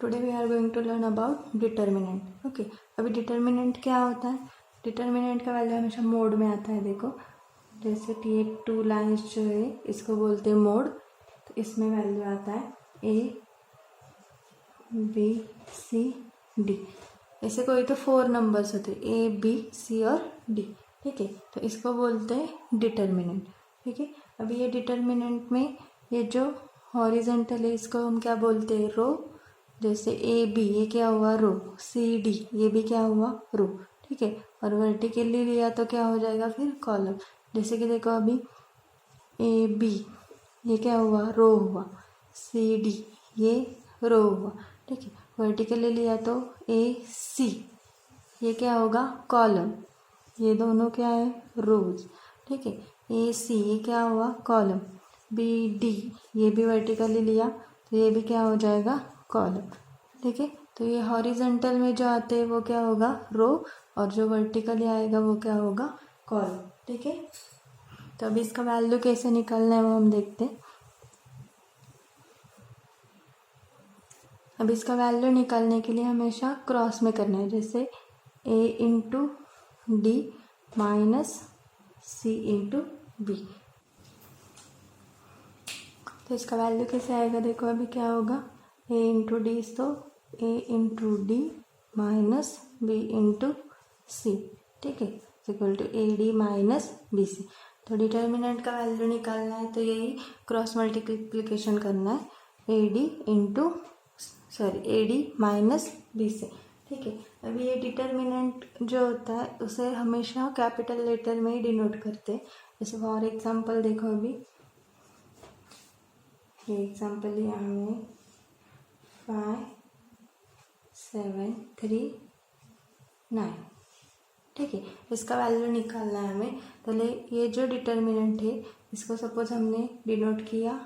Today we are going to learn about determinant. Okay, अभी determinant क्या होता है? डिटर्मिनेंट का वैल्यू हमेशा मोड में आता है। देखो, जैसे ये टू लाइन्स जो है इसको बोलते हैं मोड। तो इसमें वैल्यू आता है ए बी सी डी। ऐसे कोई तो 4 नंबर्स होते हैं, ए बी सी और डी। ठीक है, तो इसको बोलते हैं डिटर्मिनेंट। ठीक है, अभी ये डिटर्मिनेंट में ये जो हॉरिजेंटल है इसको हम क्या बोलते हैं? रो। जैसे ए बी ये क्या हुआ? रो। सी डी ये भी क्या हुआ? रो। ठीक है, और वर्टिकली लिया तो क्या हो जाएगा फिर? कॉलम। जैसे कि देखो अभी ए बी ये क्या हुआ? रो हुआ। सी डी ये रो हुआ। ठीक है, वर्टिकली लिया तो ए सी ये क्या होगा? कॉलम। ये दोनों क्या है? रोज। ठीक है, ए सी ये क्या हुआ? कॉलम। बी डी ये भी वर्टिकली लिया तो ये भी क्या हो जाएगा? कॉलम। ठीक है, तो ये हॉरिजॉन्टल में जो आते हैं वो क्या होगा? रो, और जो वर्टिकली आएगा वो क्या होगा? कॉलम। ठीक है, तो अभी इसका वैल्यू कैसे निकालना है वो हम देखते हैं। अब इसका वैल्यू निकालने के लिए हमेशा क्रॉस में करना है। जैसे ए इंटू डी माइनस सी इंटू बी। तो इसका वैल्यू कैसे आएगा? देखो अभी क्या होगा? ए इंटू डी तो A into D minus B into C. ठीक है, equal to A D minus B C. तो डिटर्मिनेंट का वैल्यू निकालना है तो यही क्रॉस मल्टीप्लिकेशन करना है, A D into A D minus B से। ठीक है, अभी ये डिटर्मिनेंट जो होता है उसे हमेशा कैपिटल लेटर में ही डिनोट करते हैं। जैसे फॉर एग्जांपल देखो, अभी ये एग्जांपल लिया हमने 5 7 3 9। ठीक है, इसका वैल्यू निकालना है हमें। पहले ये जो डिटर्मिनेंट है इसको सपोज हमने डिनोट किया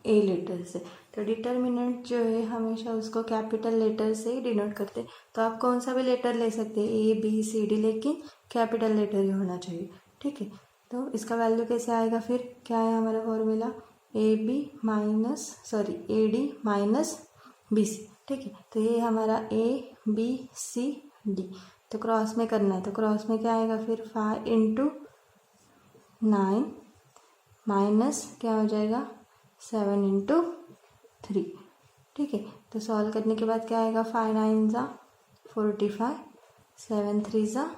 ए लेटर से, तो डिटर्मिनेंट जो है हमेशा उसको कैपिटल लेटर से ही डिनोट करते हैं। तो आप कौन सा भी लेटर ले सकते हैं, ए बी सी डी, लेकिन कैपिटल लेटर ही होना चाहिए। ठीक है, तो इसका वैल्यू कैसे आएगा फिर? क्या है हमारा formula? A D minus B C. ठीक है, तो ये हमारा ए बी सी डी। तो क्रॉस में करना है, तो क्रॉस में क्या आएगा फिर? 5 इंटू 9 माइनस क्या हो जाएगा? 7 इंटू 3। ठीक है, तो सॉल्व करने के बाद क्या आएगा? 5 9 ज़ा 45, 7 3 ज़ा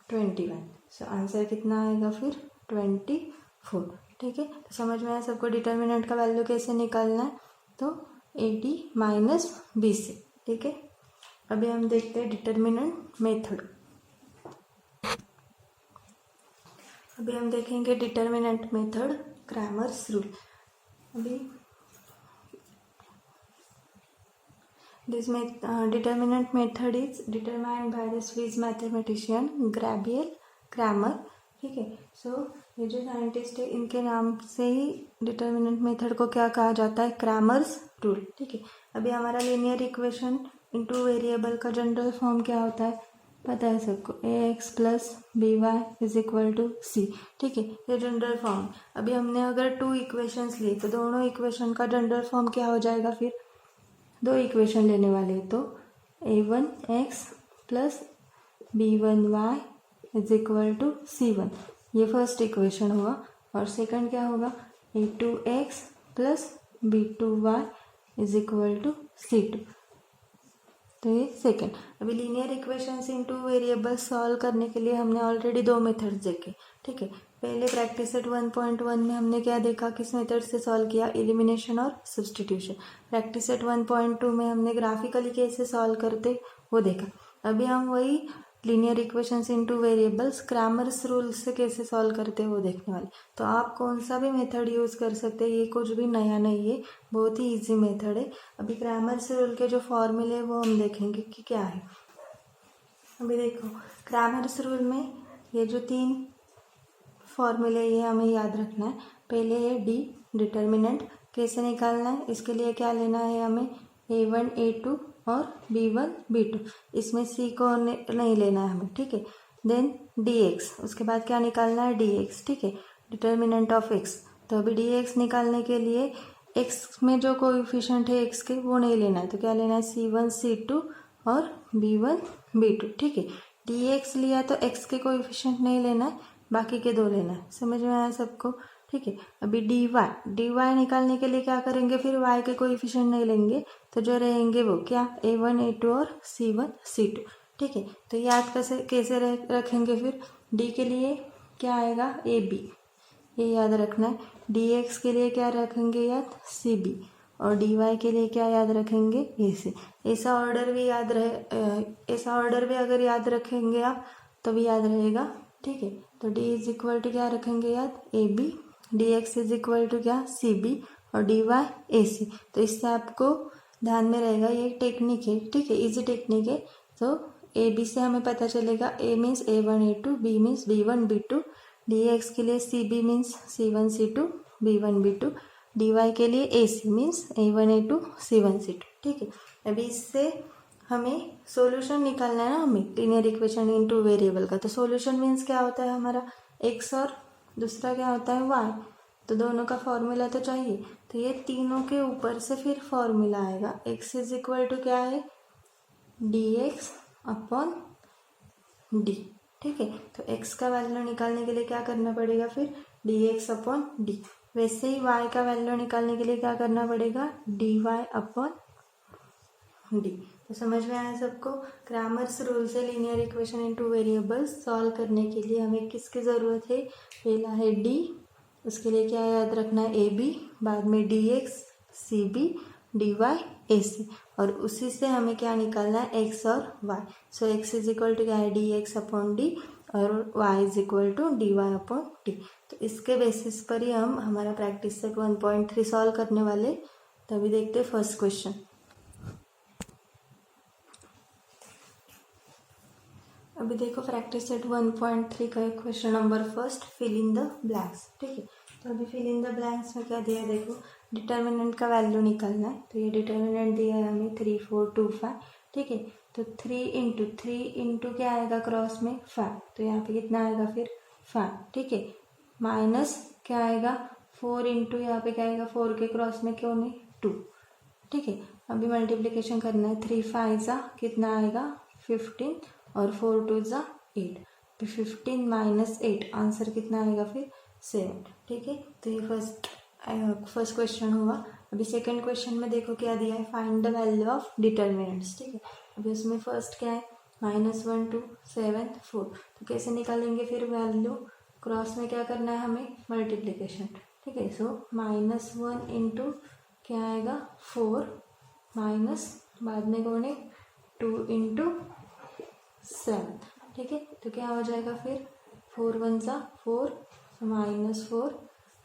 21। सो आंसर कितना आएगा फिर? 24। ठीक है, तो समझ में आया सबको डिटर्मिनेंट का वैल्यू कैसे निकालना है? तो A D minus B C. ठीक है, अभी हम देखते हैं डिटर्मिनेंट मेथड। अभी हम देखेंगे डिटर्मिनेंट मेथड, क्रैमर्स रूल। अभी this determinant method is determined by the Swiss mathematician Gabriel Cramer। ठीक है, सो ये जो साइंटिस्ट है इनके नाम से ही डिटर्मिनेंट मेथड को क्या कहा जाता है? Cramer's rule. ठीक है, अभी हमारा लीनियर इक्वेशन इन 2 वेरिएबल का जनरल फॉर्म क्या होता है? पता है सबको, A X plus B Y is equal to C. ठीक है, ये जनरल फॉर्म। अभी हमने अगर 2 इक्वेशंस लिए तो दोनों इक्वेशन का जनरल फॉर्म क्या हो जाएगा फिर? 2 इक्वेशन लेने वाले तो a1 x plus b1 y is equal to c1, ये फर्स्ट इक्वेशन हुआ। और सेकंड क्या होगा? a2 x plus b2 y is equal to c2, तो ये सेकंड। अभी linear equations in 2 variables solve करने के लिए हमने ऑलरेडी 2 मेथड्स देखे। ठीक है, पहले प्रैक्टिस सेट 1.1 में हमने क्या देखा? किस मेथड से सॉल्व किया? एलिमिनेशन और सब्स्टिट्यूशन। प्रैक्टिस सेट 1.2 में हमने ग्राफिकली कैसे सॉल्व करते वो देखा। अभी हम वही linear equations in 2 variables Cramer's rule से कैसे सॉल्व करते वो देखने वाले। तो आप कौन सा भी मेथड यूज़ कर सकते हैं, ये कुछ भी नया नहीं है, बहुत ही ईजी मेथड है। अभी क्रैमर्स रूल के जो फॉर्मूले वो हम देखेंगे कि क्या है। अभी देखो, क्रैमर्स रूल में ये जो 3 फॉर्मूले ये हमें याद रखना है। पहले है डी, डिटर्मिनेंट कैसे निकालना है, इसके लिए क्या लेना है हमें? a1 a2 और b1 b2। इसमें c को नहीं लेना है हमें। ठीक है, देन dx, उसके बाद क्या निकालना है? dx। ठीक है, डिटर्मिनेंट ऑफ x। तो अभी dx निकालने के लिए एक्स में जो कोएफिशिएंट है एक्स के वो नहीं लेना है, तो क्या लेना है C1 C2 और B1 B2, ठीक है। dx लिया तो x के कोएफिशिएंट नहीं लेना है, बाकी के दो लेना है। समझ में आया सबको, ठीक है। अभी dy निकालने के लिए क्या करेंगे, फिर y के कोएफिशिएंट नहीं लेंगे, तो जो रहेंगे वो क्या a1 a2 और c1 c2, ठीक है। तो याद कैसे रखेंगे, फिर d के लिए क्या आएगा ab, ये याद रखना है। dx के लिए क्या रखेंगे याद cb, और dy के लिए क्या याद रखेंगे ac। ऐसा ऑर्डर भी अगर याद रखेंगे आप तो भी याद रहेगा, ठीक है। तो d इज इक्वल टू क्या रखेंगे याद ab, dx is equal to क्या cb और dy ac। तो इससे आपको ध्यान में रहेगा, ये टेक्निक है, ठीक है, इजी टेक्निक है। तो ab से हमें पता चलेगा a means a1 a2, b means b1 b2, dx के लिए cb means c1 c2 b1 b2, dy के लिए ac means a1 a2 c1 c2, ठीक है। अभी इससे हमें सॉल्यूशन निकालना है ना, हमें लीनियर इक्वेशन इनटू वेरिएबल का। तो सॉल्यूशन मीन्स क्या होता है हमारा x और दूसरा क्या होता है y, तो दोनों का फॉर्मूला तो चाहिए। तो ये तीनों के ऊपर से फिर फॉर्मूला आएगा, x इज इक्वल टू क्या है dx अपॉन d, ठीक है। तो x का वैल्यू निकालने के लिए क्या करना पड़ेगा, फिर dx अपॉन d। वैसे ही y का वैल्यू निकालने के लिए क्या करना पड़ेगा dy अपॉन d। तो समझ में आया सबको। क्रैमर्स रूल से linear equation into variables solve करने के लिए हमें किसकी ज़रूरत है, पहला है d, उसके लिए क्या याद रखना है ab, बाद में dx cb dy ac, और उसी से हमें क्या निकालना है x और y। So x is equal to क्या है dx अपॉन d और y is equal to dy upon d। तो इसके बेसिस पर ही हम हमारा प्रैक्टिस सेट 1.3 सॉल्व करने वाले। तभी देखते फर्स्ट क्वेश्चन। अभी देखो प्रैक्टिस सेट 1.3 का question number first, fill in the blanks, ठीक है। तो अभी फिल इन द ब्लैंक्स में क्या दिया है, देखो डिटर्मिनेंट का वैल्यू निकालना है। तो ये डिटर्मिनेंट दिया है हमें 3 4 2 5, ठीक है। तो 3 इंटू क्या आएगा क्रॉस में 5, तो यहाँ पे कितना आएगा फिर 5, ठीक है। माइनस क्या आएगा 4 इंटू यहाँ पे क्या आएगा 4 के क्रॉस में क्यों नहीं 2, ठीक है। अभी मल्टीप्लिकेशन करना है, 3 5 ज़ा कितना आएगा 15 और 4 2 ज़ा 8, तो 15 माइनस 8 आंसर कितना आएगा फिर 7, ठीक है। तो ये फर्स्ट क्वेश्चन हुआ। अभी सेकंड क्वेश्चन में देखो क्या दिया है, find the value of determinants, ठीक है। अभी उसमें फर्स्ट क्या है -1 2 7 4, तो कैसे निकालेंगे फिर वैल्यू, क्रॉस में क्या करना है हमें मल्टीप्लिकेशन, ठीक है। सो -1 इंटू क्या आएगा 4 माइनस बाद में कौन है 2 इंटू 7, ठीक है। तो क्या हो जाएगा फिर 4 1 ज़ा 4 -4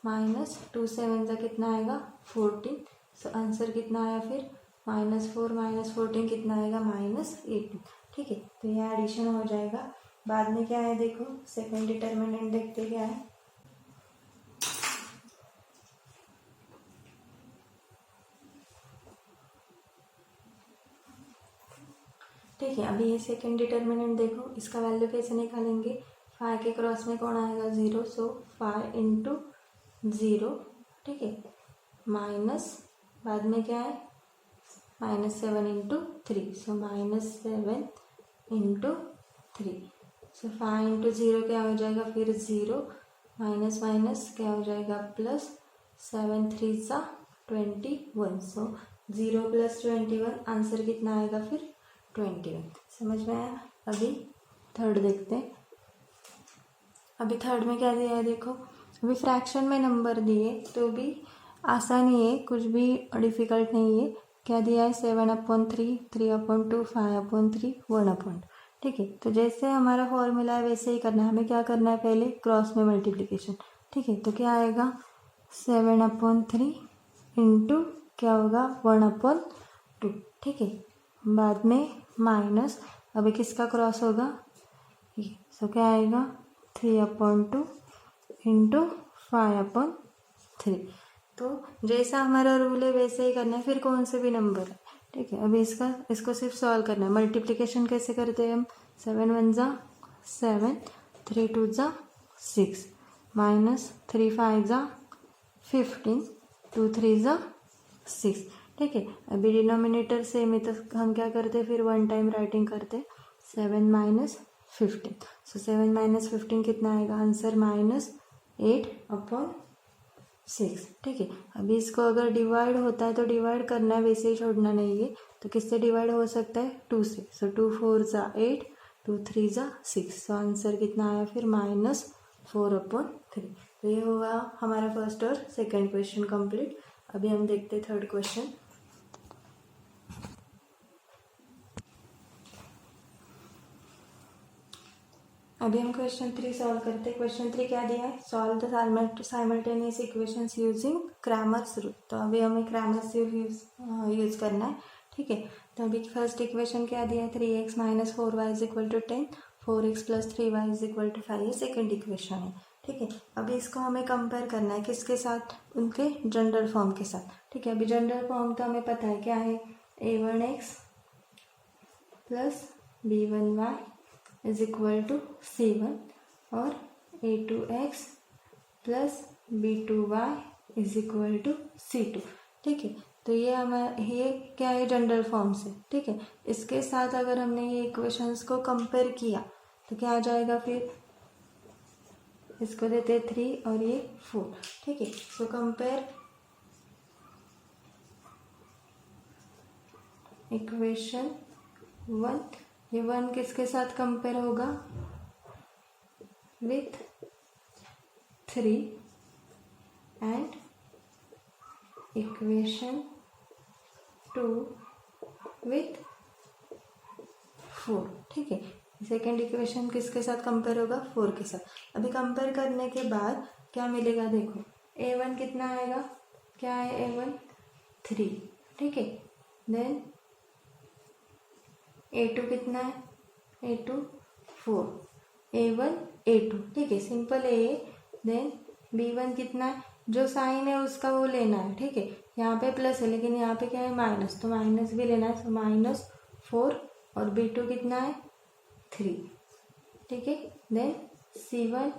माइनस 2 7 ज़ा कितना आएगा 14, सो आंसर कितना आया फिर -4 माइनस 14 कितना आएगा -18, ठीक है। तो ये एडिशन हो जाएगा। बाद में क्या है देखो सेकंड डिटर्मिनेंट देखते क्या है, ठीक है। अभी ये सेकंड डिटर्मिनेंट देखो, इसका वैल्यू कैसे निकालेंगे, 5 के क्रॉस में कौन आएगा 0, सो 5 इंटू 0, ठीक है, माइनस बाद में क्या है -7 इंटू 3, सो -7 इंटू 3, सो 5 इंटू 0 क्या हो जाएगा फिर 0, माइनस माइनस क्या हो जाएगा प्लस, 7 3 ज़ा 21, सो 0 + 21 आंसर कितना आएगा फिर 21। समझ में आया। अभी थर्ड देखते हैं। अभी थर्ड में क्या दिया है देखो, अभी फ्रैक्शन में नंबर दिए तो भी आसान ही है, कुछ भी डिफिकल्ट नहीं है। क्या दिया है 7/3 3/2 5/3 1/2, ठीक है। तो जैसे हमारा फॉर्मूला है वैसे ही करना है, हमें क्या करना है पहले क्रॉस में मल्टीप्लिकेशन, ठीक है। तो क्या आएगा 7/3 इंटू क्या होगा 1/2, ठीक है। बाद में माइनस अभी किसका क्रॉस होगा ये, सो क्या आएगा 3/2 इंटू 5/3। तो जैसा हमारा रूल है वैसे ही करना है, फिर कौन से भी नंबर, ठीक है। अभी इसको सिर्फ सॉल्व करना है। मल्टीप्लिकेशन कैसे करते हैं हम, 7 1 ज़ा 7 3 2 ज़ा 6 माइनस 3 5 ज़ा 15 2 3 ज़ा 6, ठीक है। अभी डिनोमिनेटर सेम है तो हम क्या करते, फिर 1 टाइम राइटिंग करते, 7 माइनस 15। सो 7 माइनस 15 कितना आएगा आंसर, -8/6, ठीक है। अभी इसको अगर डिवाइड होता है तो डिवाइड करना है, वैसे ही छोड़ना नहीं है। तो किससे डिवाइड हो सकता है, 2 से। सो 2 4 ज़ा 8, 2 3 ज़ा 6। सो आंसर कितना आया फिर, -4/3। तो ये होगा हमारा फर्स्ट और सेकंड क्वेश्चन कंप्लीट। अभी हम देखते हैं थर्ड क्वेश्चन। अभी हम क्वेश्चन 3 सॉल्व करते हैं। क्वेश्चन 3 क्या दिया है, solve the simultaneous equations using Cramer's rule. तो अभी हमें क्रैमर्स रूल यूज़ करना है, ठीक है। तो अभी फर्स्ट इक्वेशन क्या दिया है, 3x - 4y = 10, 4x + 3y = 5, ये सेकेंड इक्वेशन है, ठीक है। अभी इसको हमें कंपेयर करना है किसके साथ, उनके जनरल फॉर्म के साथ, ठीक है। अभी जनरल फॉर्म तो हमें पता है क्या है, a1x + b1y = c1 और a2x + b2y = c2, ठीक है। तो ये क्या है, जनरल फॉर्म से, ठीक है। इसके साथ अगर हमने ये इक्वेशंस को कंपेयर किया तो क्या आ जाएगा फिर, इसको देते 3 और ये 4, ठीक है। सो कंपेयर इक्वेशन 1, ये 1 किसके साथ कंपेयर होगा, विथ 3 एंड इक्वेशन 2 विथ 4, ठीक है। सेकेंड इक्वेशन किसके साथ कंपेयर होगा, 4 के साथ। अभी कंपेयर करने के बाद क्या मिलेगा, देखो a1 कितना आएगा, क्या है a1 3, ठीक है। देन a2 कितना है, a2 4, a1 a2, ठीक है, सिंपल है ये। देन b1 कितना है, जो साइन है उसका वो लेना है, ठीक है। यहाँ पे प्लस है लेकिन यहाँ पे क्या है माइनस, तो माइनस भी लेना है, तो -4 और b2 कितना है 3, ठीक है। Then c1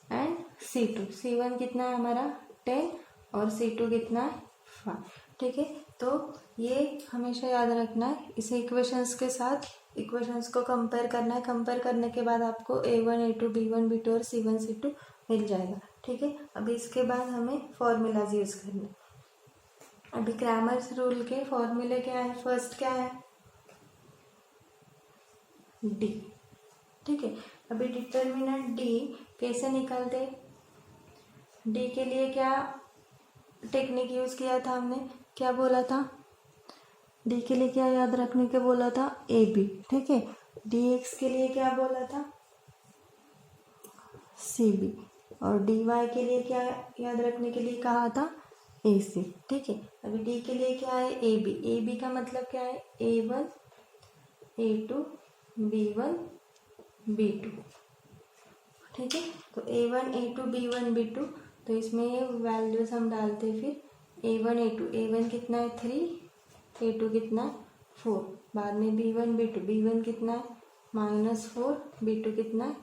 and c2, c1 कितना है हमारा 10 और c2 कितना है 5, ठीक है। तो ये हमेशा याद रखना है, इसे इक्वेशंस के साथ इक्वेशंस को कंपेयर करना है। कंपेयर करने के बाद आपको a1 a2 b1 b2 और c1 c2 मिल जाएगा, ठीक है। अभी इसके बाद हमें फॉर्मूलाज यूज करने। अभी क्रैमर्स रूल के फॉर्मूले क्या है, फर्स्ट क्या है, डी, ठीक है। अभी डिटर्मिनेंट डी कैसे निकालते, डी के लिए क्या टेक्निक यूज किया था हमने, क्या बोला था, डी के लिए क्या याद रखने के बोला था, ए बी, ठीक है। डी एक्स के लिए क्या बोला था, सी बी, और डी वाई के लिए क्या याद रखने के लिए कहा था, ए सी, ठीक है। अभी डी के लिए क्या है, ए बी, ए बी का मतलब क्या है, a1 a2 b1 b2, ठीक है। तो a1 a2 b1 b2, तो इसमें ये वैल्यूज हम डालते हैं फिर, a1 a2, a1 कितना है 3, a2 कितना है 4, बाद में b1 b2, b1 कितना है -4, b2 कितना है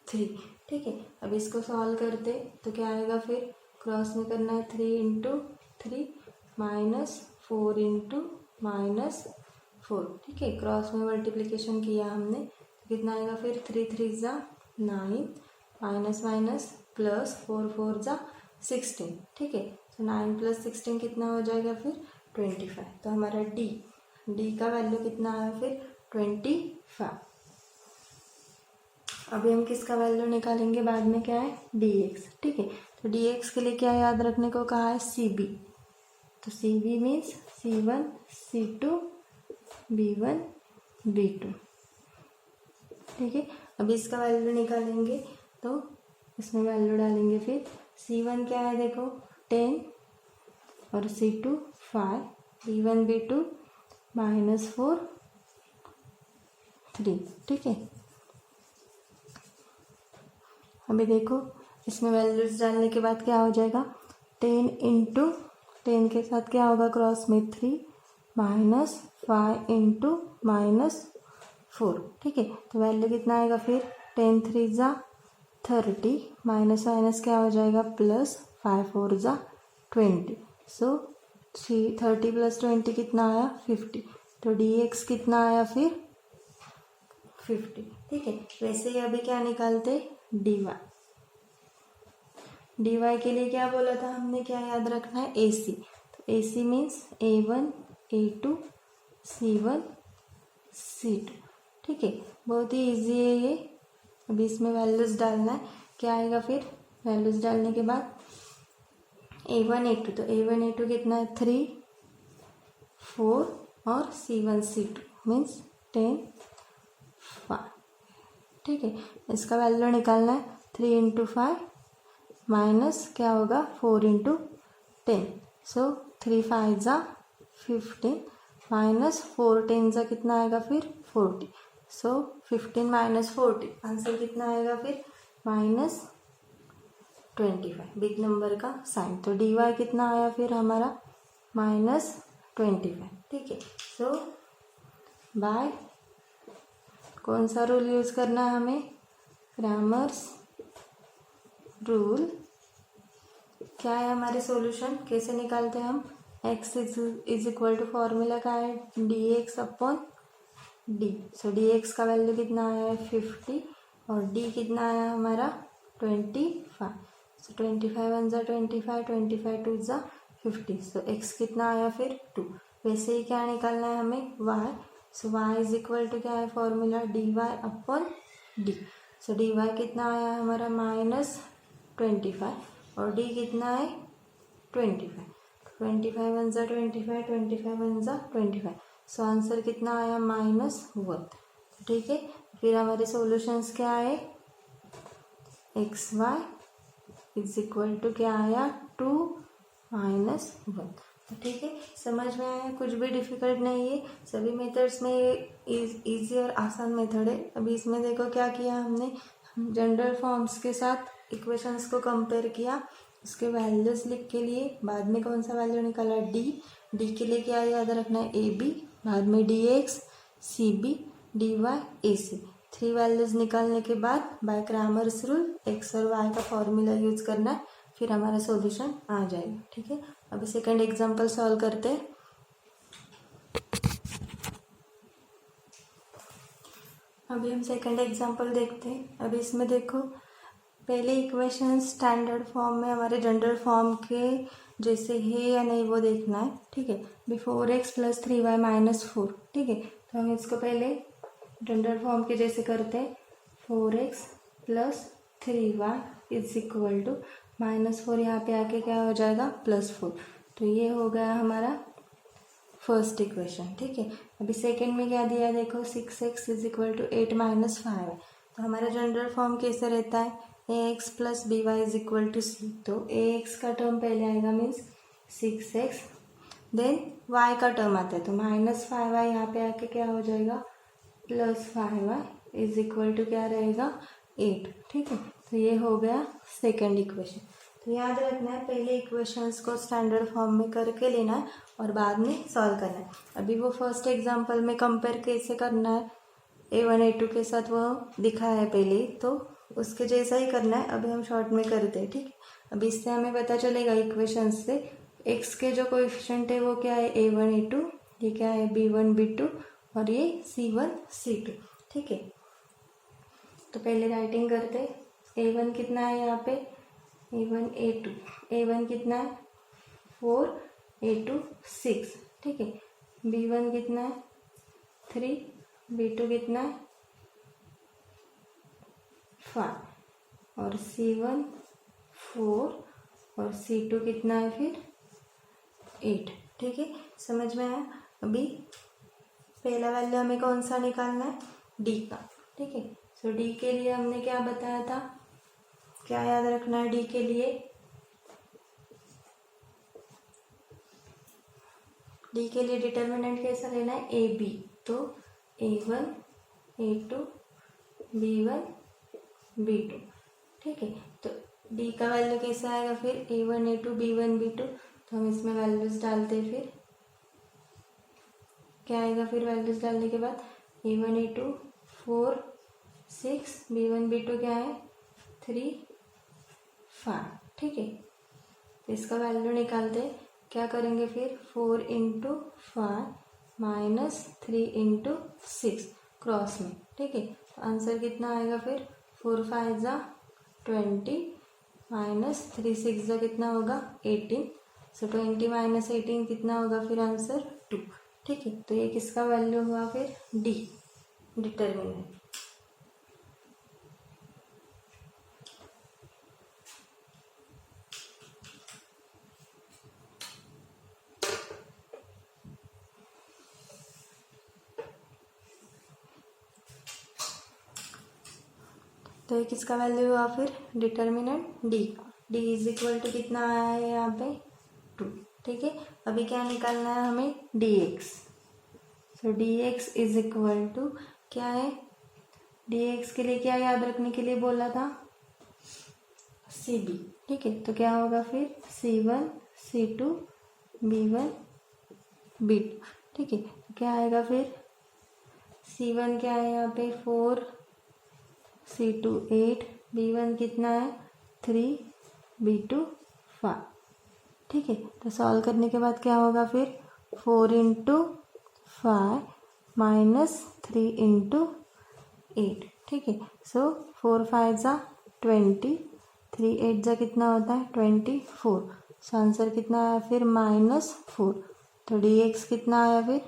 3, ठीक है। अब इसको सॉल्व करते तो क्या आएगा फिर, क्रॉस में करना है 3 × 3 -4 × -4, ठीक है। क्रॉस में मल्टीप्लिकेशन किया हमने तो कितना आएगा फिर, 3 3 ज़ा 9, माइनस माइनस प्लस 4 4 ज़ा 16, ठीक है। तो 9 + 16 कितना हो जाएगा फिर 25। तो हमारा डी का वैल्यू कितना आया फिर 25। अभी हम किसका वैल्यू निकालेंगे बाद में, क्या है डी एक्स, ठीक है। तो डी एक्स के लिए क्या याद रखने को कहा है, सी बी, तो C B means c1 c2 b1 b2, ठीक है। अभी इसका वैल्यू निकालेंगे तो इसमें वैल्यू डालेंगे, फिर c1 क्या है देखो 10 और c2 5, b1 b2 -4 3, ठीक है। अभी देखो इसमें वैल्यूज डालने के बाद क्या हो जाएगा, 10 × 10 के साथ क्या होगा क्रॉस में 3 -5 × -4, ठीक है। तो वैल्यू कितना आएगा फिर 10 3 ज़ा 30, माइनस माइनस क्या हो जाएगा प्लस 5 4 ज़ा 20, सो 30 + 20 कितना आया 50, तो dx कितना आया फिर 50। ठीक है, वैसे ही अभी क्या निकालते dy। dy के लिए क्या बोला था हमने, क्या याद रखना है AC, तो AC means A1 A2 C1 C2। ठीक है, बहुत ही इजी है ये। अभी इसमें वैल्यूज डालना है, क्या आएगा फिर वैल्यूज डालने के बाद A1 A2, तो A1 A2 कितना है 3 4 और C1 C2 मीन्स 10 5। ठीक है, इसका वैल्यू निकालना है 3 × 5 माइनस क्या होगा 4 × 10, सो 3 5 ज़ा 15 माइनस 4 10 ज़ा कितना आएगा फिर 40, सो 15 - 40 आंसर कितना आएगा फिर -25, बिग नंबर का साइन। तो dy कितना आया फिर हमारा -25। ठीक है, सो बाय कौन सा रूल यूज करना है हमें, क्रैमर्स रूल। क्या है हमारे सॉल्यूशन, कैसे निकालते हैं हम, x is equal to formula का है dx/d। सो dx का वैल्यू कितना आया है 50 और d कितना आया हमारा 25, सो 25 1 ज़ा 25 25 2 ज़ा 50, सो x कितना आया फिर 2। वैसे ही क्या निकालना है हमें y, so y is equal to क्या है फॉर्मूला dy/d। सो dy कितना आया हमारा -25 और d कितना है 25, 25 1 ज़ा 25 25 1 ज़ा 25, सो आंसर कितना आया -1। ठीक है, फिर हमारे सॉल्यूशंस क्या आए, xy इज इक्वल टू क्या आया 2 - 1। ठीक है, समझ में आया, कुछ भी डिफिकल्ट नहीं है, सभी मेथड्स में ये इजी और आसान मेथड है। अभी इसमें देखो क्या किया हमने, जनरल फॉर्म्स के साथ इक्वेशंस को कंपेयर किया, उसके वैल्यूज लिख के लिए, बाद में कौन सा वैल्यू निकाला डी के लिए क्या याद रखना है AB, बाद में dx CB dy AC। 3 values निकालने के बाद बाय क्रैमर्स रूल x और y का फॉर्मूला यूज करना है, फिर हमारा सॉल्यूशन आ जाएगा। ठीक है, अभी सेकंड एग्जांपल सॉल्व करते हैं। अभी हम सेकंड एग्जांपल देखते हैं। अभी इसमें देखो, पहले इक्वेशन स्टैंडर्ड फॉर्म में हमारे जनरल फॉर्म के जैसे है या नहीं वो देखना है। ठीक है, 4x + 3y - 4। ठीक है, तो हम इसको पहले जनरल फॉर्म के जैसे करते हैं, 4x + 3y is equal to -4, यहाँ पे आके क्या हो जाएगा +4, तो ये हो गया हमारा फर्स्ट इक्वेशन। ठीक है, अभी सेकंड में क्या दिया देखो, 6x इज इक्वल टू 8 - 5 है, तो हमारा जनरल फॉर्म कैसे रहता है, ax + by is equal to c, तो ax का टर्म पहले आएगा मीन्स 6x, देन y का टर्म आता है तो -5y, यहाँ पे आके क्या हो जाएगा +5y इज इक्वल टू क्या रहेगा 8। ठीक है, तो ये हो गया सेकंड इक्वेशन। तो याद रखना है, पहले इक्वेशंस को स्टैंडर्ड फॉर्म में करके लेना है और बाद में सॉल्व करना है। अभी वो फर्स्ट एग्जांपल में कंपेयर कैसे करना है A1 A2 के साथ वो दिखाया है पहले ही, तो उसके जैसा ही करना है। अभी हम शॉर्ट में करते हैं। ठीक है, अभी इससे हमें पता चलेगा इक्वेशन से x के जो कोएफिशिएंट है वो क्या है A1 A2, ये क्या है B1 B2 और ये C1 C2। ठीक है, तो पहले राइटिंग करते, A1 कितना है यहाँ पे A1 A2, A1 कितना है 4 A2 6। ठीक है, B1 कितना है 3, B2 कितना है 5 और C1 4 और C2 कितना है फिर 8। ठीक है, समझ में आया। अभी पहला वैल्यू हमें कौन सा निकालना है D का। ठीक है, सो D के लिए हमने क्या बताया था, क्या याद रखना है D के लिए, D के लिए डिटर्मिनेंट कैसा लेना है AB, तो A1 A2 B1 B2। ठीक है, तो D का वैल्यू कैसा आएगा फिर A1 A2 B1 B2, तो हम इसमें वैल्यूज डालते हैं। फिर क्या आएगा फिर वैल्यूज डालने के बाद A1 A2 4 6 B1 B2 क्या है 3 5। ठीक है, तो इसका वैल्यू निकालते हैं, क्या करेंगे फिर 4 इंटू 5 माइनस 3 इंटू 6 क्रॉस में, ठीक है। तो आंसर कितना आएगा फिर 4 5 जा 20 माइनस 3 6 जा कितना होगा 18। सो 20 माइनस 18 कितना होगा फिर आंसर 2, ठीक है। तो ये किसका वैल्यू हुआ फिर डी, डिटर्मिनेंट। तो ये किसका वैल्यू हुआ फिर डिटर्मिनेंट डी का। डी इज इक्वल टू कितना आया है यहाँ पे 2, ठीक है। अभी क्या निकालना है हमें D X. So D X is equal to क्या है, डी एक्स के लिए क्या याद रखने के लिए बोला था सी बी, ठीक है। तो क्या होगा फिर C1 C2 B1 B2, ठीक है। तो क्या आएगा फिर C1 क्या है यहाँ पे 4 C2 8 B1 कितना है 3 B2 5, ठीक है। तो सॉल्व करने के बाद क्या होगा फिर 4 इंटू 5 माइनस 3 इंटू 8, ठीक है। सो 4 5 जा 20 3 8 जा कितना होता है 24। सो आंसर कितना आया फिर -4। तो डी एक्स कितना आया फिर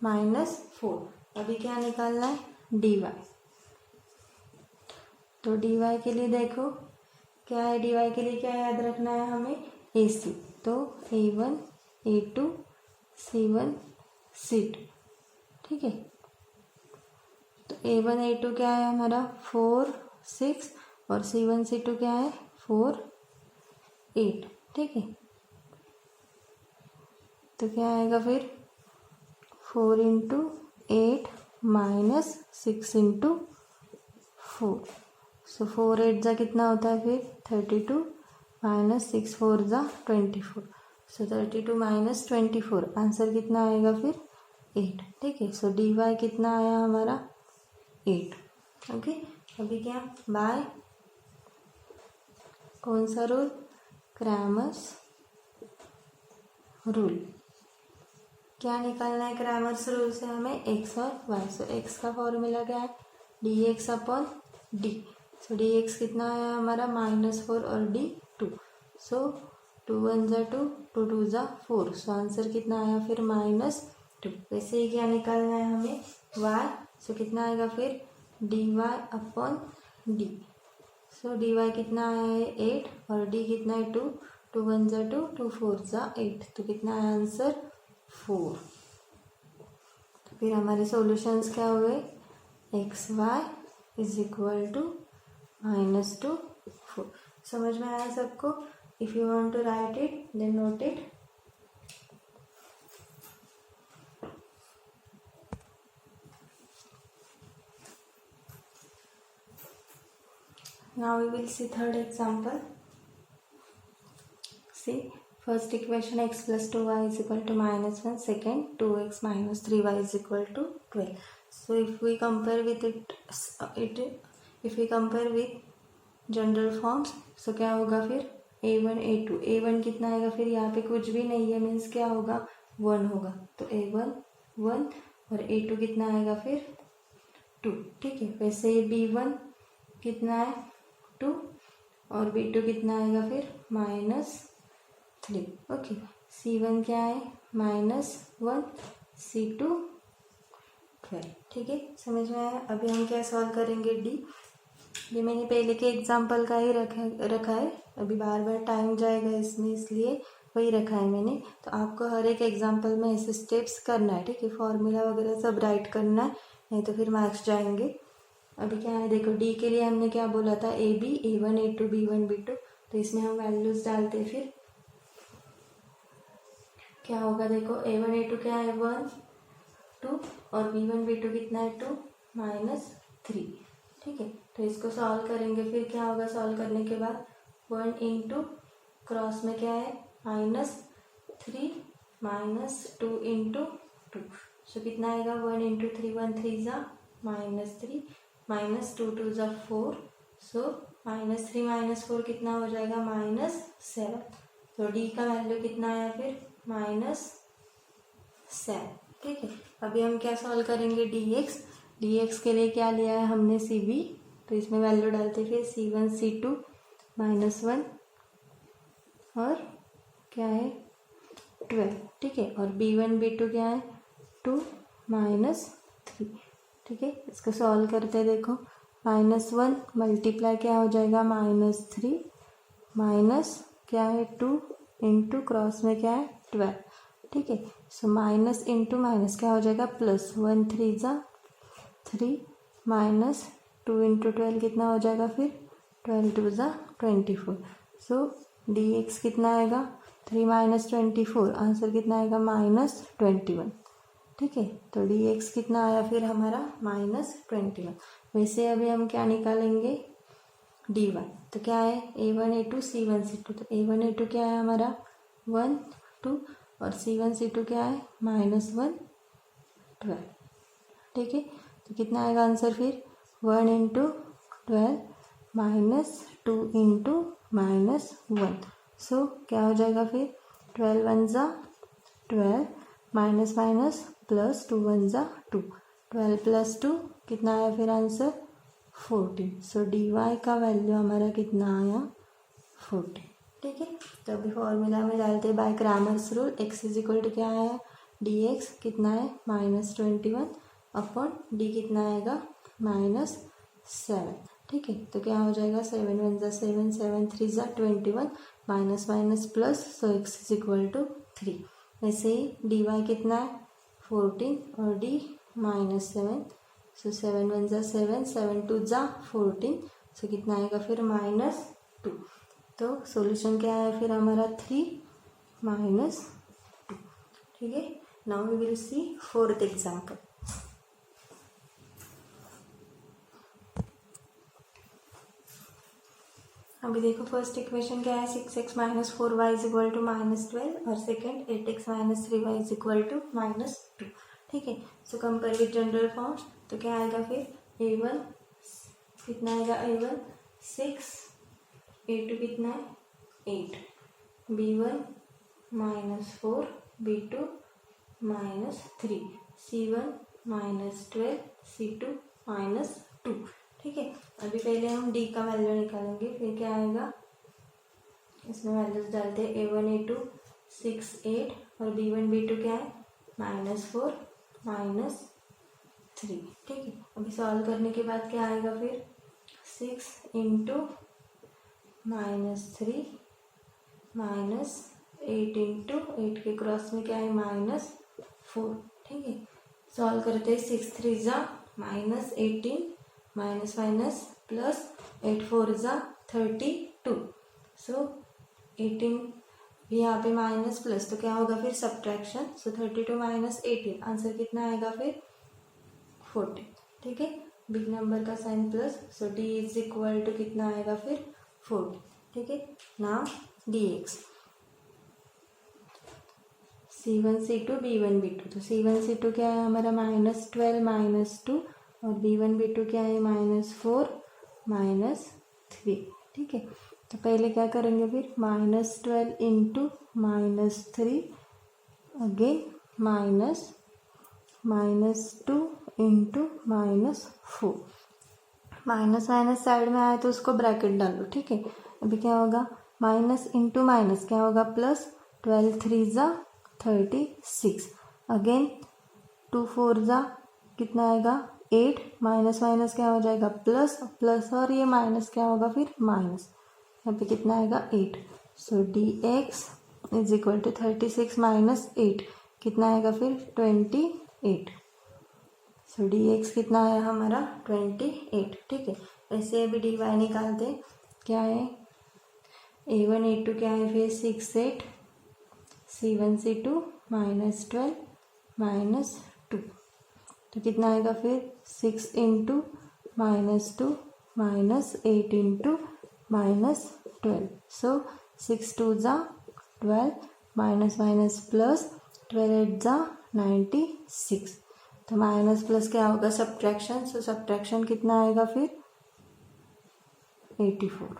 -4। अभी क्या निकालना है डी वाई। तो डी वाई के लिए देखो क्या है, डी वाई के लिए क्या याद रखना है हमें ए सी। तो A1 A2 C1 C2, ठीक है। तो A1 A2 क्या है हमारा 4 6 और C1 C2 क्या है 4 8, ठीक है। तो क्या आएगा फिर 4 इंटू 8 माइनस 6 इंटू 4। सो 4 8 जा कितना होता है फिर 32 माइनस 6 4 जा 24। सो 32 माइनस 24 आंसर कितना आएगा फिर 8, ठीक है। सो डी वाई कितना आया हमारा 8, ओके। अभी क्या बाय कौन सा रूल, क्रैमर्स रूल। क्या निकालना है क्रैमर्स रूल से हमें एक्स और वाई। सो एक्स का फॉर्मूला क्या है डी एक्स अपॉन डी। सो डी एक्स कितना आया हमारा -4 और डी 2। सो 2 1 जा 2 2 2 जा 4। सो आंसर कितना आया फिर -2। वैसे ही क्या निकालना है हमें वाई। सो कितना आएगा फिर डी वाई अपॉन डी। सो डी वाई कितना आया है 8 और डी कितना है 2 2 1 जा 2 2 4 जा 8। तो कितना है आंसर 4। तो फिर हमारे सॉल्यूशंस क्या हुए X Y is equal to -2 4। समझ में आया सबको। If you want to write it then note it. Now we will see third example. See first equation x plus 2y is equal to -1. Second 2x minus 3y is equal to 12. So if we compare with if we compare with general forms, so क्या होगा फिर A1 A2। A1 कितना आएगा फिर यहाँ पे कुछ भी नहीं है मीन्स क्या होगा 1 होगा। तो A1 1 और A2 कितना आएगा फिर 2, ठीक है। वैसे B1 कितना है 2 और B2 कितना आएगा फिर -3, ओके। C1 क्या है -1 C2 12, ठीक है। समझ में आया। अभी हम क्या सॉल्व करेंगे डी। ये मैंने पहले के एग्जाम्पल का ही रखा है। अभी बार बार टाइम जाएगा इसमें, इसलिए वही रखा है मैंने। तो आपको हर एक एग्जाम्पल में ऐसे स्टेप्स करना है, ठीक है। फॉर्मूला वगैरह सब राइट करना है, नहीं तो फिर मार्क्स जाएंगे। अभी क्या है देखो डी के लिए हमने क्या बोला था A B A1 A2 B1 B2। तो इसमें हम वैल्यूज डालते हैं। फिर क्या होगा देखो A1 A2 क्या है 1 2 और B1 B2 कितना है 2 -3, ठीक है। तो इसको सॉल्व करेंगे। फिर क्या होगा सॉल्व करने के बाद 1 इंटू क्रॉस में क्या है -3 -2 इंटू 2। सो कितना आएगा 1 इंटू 3 1 3 जा -3 -2 2 जा 4। सो -3 -4 कितना हो जाएगा -7। तो डी का वैल्यू कितना आया फिर -7। ठीक है, अभी हम क्या सॉल्व करेंगे, dx के लिए क्या लिया है हमने cb, तो इसमें वैल्यू डालते फिर c1 c2 -1 और क्या है 12। ठीक है, और b1 b2 क्या है 2 -3। ठीक है, इसको सॉल्व करते देखो, -1 मल्टीप्लाई क्या हो जाएगा -3 माइनस क्या है 2 इंटू क्रॉस में क्या है 12। ठीक है, सो माइनस इंटू माइनस क्या हो जाएगा प्लस, 1 3 ज़ा 3 माइनस 2 इंटू 12 कितना हो जाएगा फिर 12 2 ज़ा 24। सो dx कितना आएगा 3 - 24, आंसर कितना आएगा -21। ठीक है, तो dx कितना आया फिर हमारा -21। वैसे अभी हम क्या निकालेंगे dy, तो क्या है a1 a2 c1 c2, तो a1 a2 क्या है हमारा 1 2 और c1 c2 क्या है -1 12। ठीक है, तो कितना आएगा आंसर फिर 1 इंटू 12 -2 इंटू -1। सो क्या हो जाएगा फिर 12 1 ज़ा 12 माइनस माइनस प्लस 2 1 ज़ा 2, 12 + 2 कितना आया फिर आंसर 14। सो dy का वैल्यू हमारा कितना आया 14। ठीक है, तो अभी फॉर्मूला में डालते हैं बाय क्रैमर्स रूल, x = क्या आया dx कितना है -21 अपॉन d कितना आएगा -7। ठीक है, तो क्या हो जाएगा 7 1 ज़ा 7 7 3 ज़ा 21 माइनस माइनस प्लस, सो x = 3। वैसे ही dy कितना है 14 और d -7, सो 7 1 ज़ा 7 7 2 ज़ा 14, सो कितना आएगा फिर -2। तो सॉल्यूशन क्या है फिर हमारा 3 -2। ठीक है, now we will see 4th example. अभी देखो फर्स्ट इक्वेशन क्या है 6x - 4y = -12 और सेकेंड 8x - 3y = -2। ठीक है, so compare with general forms, तो क्या आएगा फिर a1 कितना आएगा a1 6, a2 कितना है 8, b1 -4 b2 -3 c1 -12 c2 -2। ठीक है, अभी पहले हम d का वैल्यू निकालेंगे, फिर क्या आएगा इसमें वैल्यूज डालते हैं a1 a2 6 8 और b1 b2 क्या है -4 -3। ठीक है, अभी सॉल्व करने के बाद क्या आएगा फिर 6 इंटू -3 -8 इंटू 8 के क्रॉस में क्या है -4। ठीक है, सॉल्व करते हैं 6 3 ज़ा -18 माइनस माइनस प्लस 8 4 ज़ा 32, सो 18 यहाँ पे माइनस प्लस, तो क्या होगा फिर सब्ट्रैक्शन, सो 32 - 18 आंसर कितना आएगा फिर 14। ठीक है, बिग नंबर का साइन प्लस, सो d = कितना आएगा फिर 14। ठीक है, now dx c1 c2 b1 b2, तो c1 c2 क्या है हमारा -12 -2 और b1 b2 क्या है -4 -3। ठीक है, तो पहले क्या करेंगे फिर -12 into -3 again -2 into -4, minus minus side में आए तो उसको ब्रैकेट डालो। ठीक है, अभी क्या होगा माइनस इंटू माइनस क्या होगा प्लस, 12 3 ज़ा 36 अगेन 2 4 ज़ा कितना आएगा 8, माइनस माइनस क्या हो जाएगा प्लस प्लस और ये माइनस क्या होगा फिर माइनस, यहाँ पे कितना आएगा 8। सो dx = 36 - 8 कितना आएगा फिर 28। सो dx कितना आया हमारा 28। ठीक है, ऐसे अभी dy निकालते क्या है a1 a2 क्या है फिर 6 8 c1 c2 -12 -2, तो कितना आएगा फिर 6 इंटू -2 -8 इंटू -12, सो 6 2 ज़ा 12 माइनस माइनस प्लस 12 8 ज़ा 96, तो माइनस प्लस क्या होगा सब्ट्रैक्शन, सो सब्ट्रैक्शन कितना आएगा फिर 84।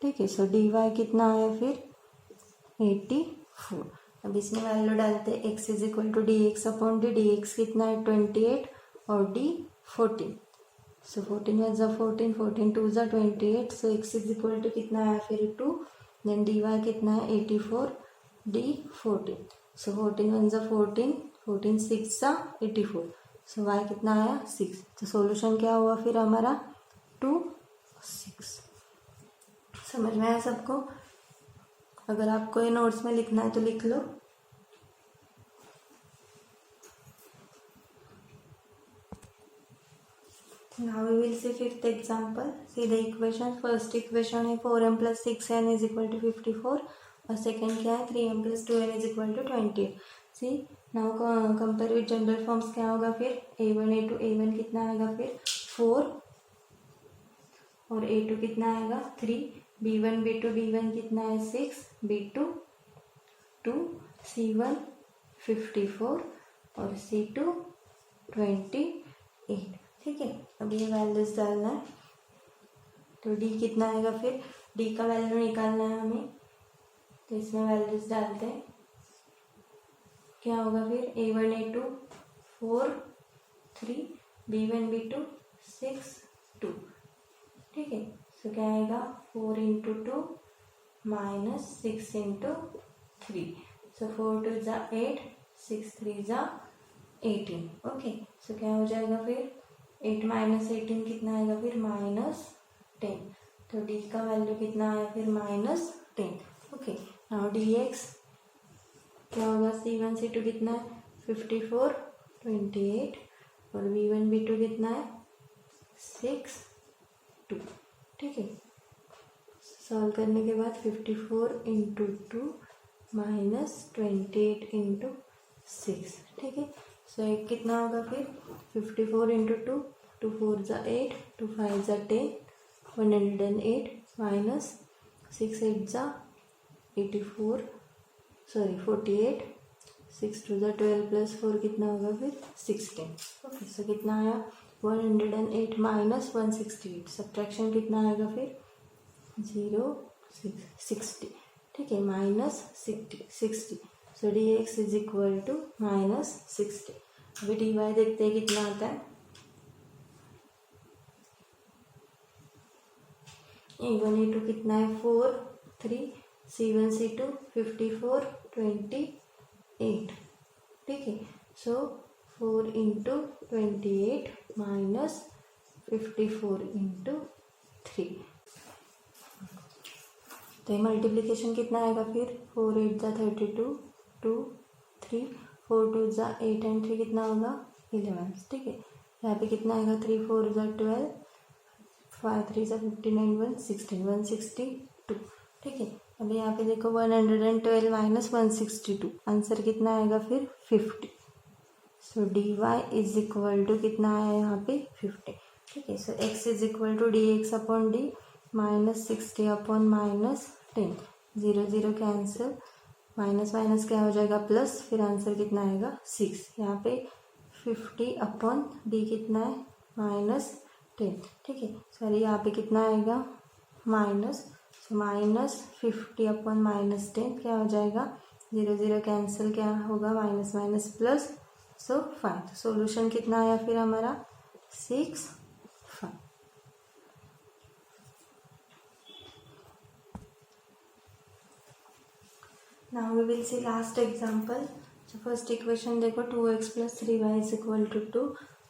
ठीक है, सो dy कितना आया फिर 84। अब इसमें वैल्यू डालते हैं x is equal to dx upon D, dx कितना है 28 और d 14। सो 14 वन ज़ा 14, 14 टू ज़ा 28, सो x इज इक्वल टू कितना है फिर 2, देन dy कितना है 84 d 14। सो 14 वन ज़ा 14, 14 6 ज़ा 84, सो y कितना आया 6। तो सॉल्यूशन क्या हुआ फिर हमारा 2 6। समझ में आया सबको? अगर आपको ये नोट्स में लिखना है तो लिख लो। Now we will see fifth example. See the equation. First equation है 4m plus 6n is equal to 54 और second क्या है 3m plus 2n is equal to 28. See now compare with general forms क्या होगा फिर a1 a2 a1 कितना आएगा फिर 4 और a2 कितना आएगा 3, b1 b2 b1 कितना है 6, b2 2, c1 54 और c2 28। ठीक है, अब ये वैल्यूज डालना है। तो d कितना आएगा फिर, d का वैल्यू निकालना है हमें, तो इसमें वैल्यूज डालते हैं। क्या होगा फिर a1 a2 4 3, b1 b2 6 2। ठीक है, सो क्या आएगा 4 इंटू 2 माइनस 6 इंटू 3, सो 4 2 ज़ा 8, 6 3 ज़ा 18। ओके, सो क्या हो जाएगा फिर 8 माइनस 18 कितना आएगा फिर -10। तो d का वैल्यू कितना आया फिर -10। ओके, नाउ dx क्या होगा c1 c2 कितना है 54 28 और b1 b2 कितना है 6 2। ठीक है, सॉल्व करने के बाद 54 इंटू 2 माइनस 28 इंटू 6। ठीक है, सो एक कितना होगा फिर 54 इंटू 2, 2 4 ज़ा 8, 2 5 ज़ा 10, 108 माइनस 6 8 ज़ा 84 सॉरी 48, 6 2 ज़ा 12 प्लस 4 कितना होगा फिर 16। ओके, सो कितना आया 108 माइनस 168, सब्ट्रैक्शन कितना आएगा फिर 0 6 60। ठीक है, minus 60। So D X is equal to -60। अभी डी वाई देखते हैं कितना आता है। a1 a2 कितना है 4 3, c1 c2 54 28। ठीक है, सो 4 इंटू 28 माइनस 54 इंटू 3। तो ये मल्टीप्लीकेशन कितना आएगा फिर 4 8 ज़ा 32 2 3, 4 2 ज़ा 8 एंड 3 कितना होगा 11। ठीक है, यहाँ पे कितना आएगा 3 4 ज़ा 12, 5 3 ज़ा 59 1 16 162। ठीक है, अभी यहाँ पे देखो 112 माइनस 162, आंसर कितना आएगा फिर 50। So D Y is equal to कितना आया यहाँ पे 50। ठीक है, so X is equal to D X upon D -60 upon -10, 0 0 cancel, minus minus क्या हो जाएगा प्लस, फिर आंसर कितना आएगा 6। यहाँ पे 50 अपॉन डी कितना है -10। ठीक है, सॉरी यहाँ पे कितना आएगा माइनस, सो -50 अपॉन -10 क्या हो जाएगा 0 0 कैंसिल, क्या होगा माइनस माइनस प्लस, सो 5। तो सोल्यूशन कितना आया फिर हमारा 6 5। Now we will see last example. So first equation देखो 2x plus 3y is equal to 2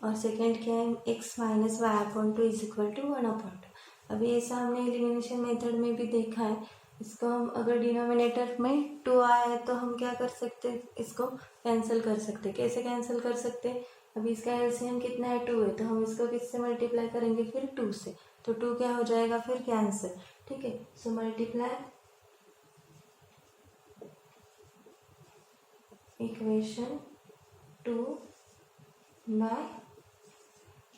और सेकेंड क्या है x minus Y upon 2 is equal to 1 upon 2। अभी ऐसा हमने एलिमिनेशन मेथड में भी देखा है। इसको हम अगर डिनोमिनेटर में 2 आया है तो हम क्या कर सकते हैं, इसको कैंसिल कर सकते हैं। कैसे कैंसिल कर सकते हैं, अभी इसका एलसीएम कितना है 2 है, तो हम इसको किससे मल्टीप्लाई करेंगे फिर 2 से, तो 2 क्या हो जाएगा फिर कैंसिल। ठीक है, सो मल्टीप्लाई इक्वेशन 2 बाय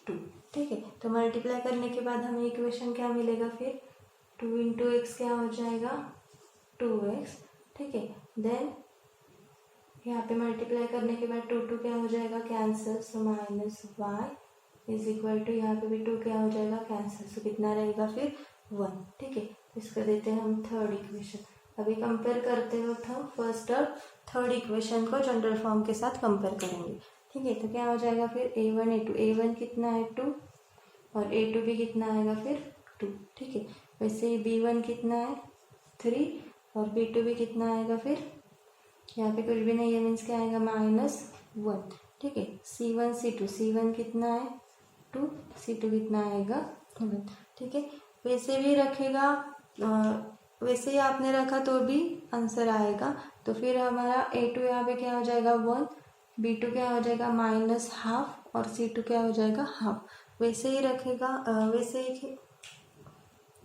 2। ठीक है, तो मल्टीप्लाई करने के बाद हमें इक्वेशन क्या मिलेगा फिर 2 इंटू एक्स क्या हो जाएगा 2x। ठीक है, देन यहाँ पे मल्टीप्लाई करने के बाद 2 2 क्या हो जाएगा cancel, so minus Y is equal to यहाँ पे भी 2 क्या हो जाएगा कैंसिल, सो कितना रहेगा फिर 1। ठीक है, इसको देते हैं हम थर्ड इक्वेशन। अभी कंपेयर करते वक्त हम फर्स्ट और थर्ड इक्वेशन को जनरल फॉर्म के साथ कंपेयर करेंगे। ठीक है, तो क्या हो जाएगा फिर A1 A2, A1 कितना है 2 और A2 भी कितना आएगा फिर 2। ठीक है, वैसे ही B1 कितना है 3 और B2 भी कितना आएगा फिर, यहाँ पे कुछ भी नहीं है मीन्स क्या आएगा -1। ठीक है, C1 C2, C1 कितना है 2, C2 कितना आएगा 1। ठीक है, वैसे भी रखेगा वैसे ही आपने रखा तो भी आंसर आएगा। तो फिर हमारा A2 यहाँ पे क्या हो जाएगा 1, B2 क्या हो जाएगा -1/2 और C2 क्या हो जाएगा 1/2। वैसे ही रखेगा वैसे ही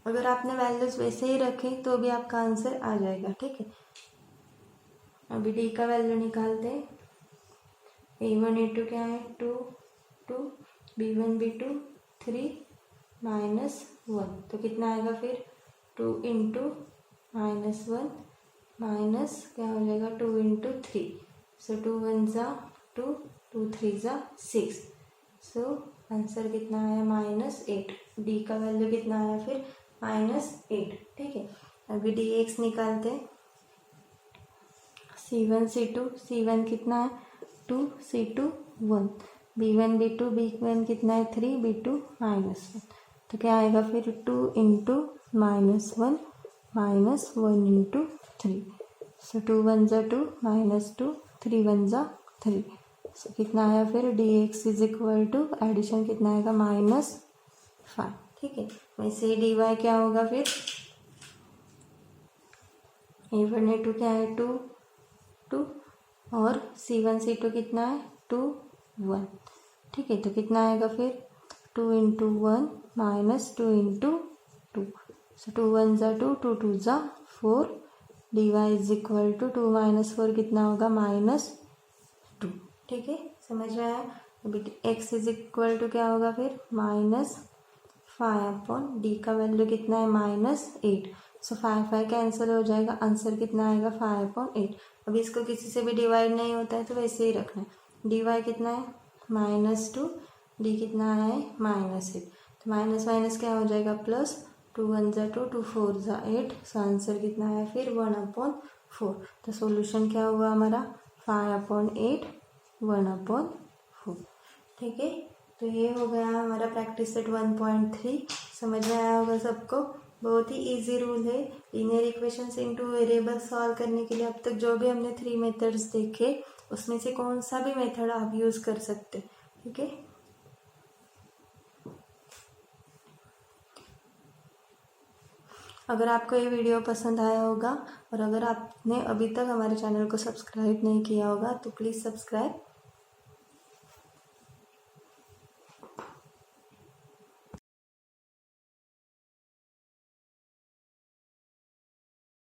अगर आपने वैल्यूज वैसे ही रखे तो भी आपका आंसर आ जाएगा। ठीक है, अभी डी का वैल्यू निकालते हैं। A1 A2 क्या है 2 2, B1 B2 3 -1, तो कितना आएगा फिर 2 × -1 माइनस क्या हो जाएगा 2 × 3, सो 2 1 ज़ा 2, 2 3 ज़ा 6, सो आंसर कितना आया -8। डी का वैल्यू कितना आया फिर -8। ठीक है, अभी dx निकालते हैं। C1 C2, C1 कितना है 2, C2 1, B1 B2, B1 कितना है 3, B2 -1, तो क्या आएगा फिर 2 × -1 -1 × 3, सो 2 1 ज़ा 2 -2, 3 1 ज़ा 3, सो कितना आया फिर dx = एडिशन कितना आएगा -5। ठीक है, वैसे ही dy क्या होगा फिर A1 A2 क्या है 2 2 और C1 C2 कितना है 2 1। ठीक है, तो कितना आएगा फिर 2 × 1 -2 × 2, सो 2 1 ज़ा 2, 2 2 ज़ा 4, dy = 2 - 4 कितना होगा -2। ठीक है, समझ में आया। अभी x = क्या होगा फिर -5/, डी का वैल्यू कितना है -8, सो 5 कैंसिल हो जाएगा, आंसर कितना आएगा 5/8। अभी इसको किसी से भी डिवाइड नहीं होता है तो वैसे ही रखना है। dy कितना है -2, डी कितना है -8, तो माइनस माइनस क्या हो जाएगा प्लस, 2 1 ज़ा 2, 2 4 ज़ा 8, सो आंसर कितना है फिर 1/4। तो सॉल्यूशन क्या हुआ हमारा 5/8 1/4। ठीक है, तो ये हो गया हमारा प्रैक्टिस सेट 1.3। समझ में आया होगा सबको। बहुत ही इजी रूल है linear equations into variable solve करने के लिए। अब तक जो भी हमने 3 मेथड्स देखे उसमें से कौन सा भी मेथड आप यूज़ कर सकते। ठीक है, अगर आपको ये वीडियो पसंद आया होगा और अगर आपने अभी तक हमारे चैनल को सब्सक्राइब नहीं किया होगा तो प्लीज़ सब्सक्राइब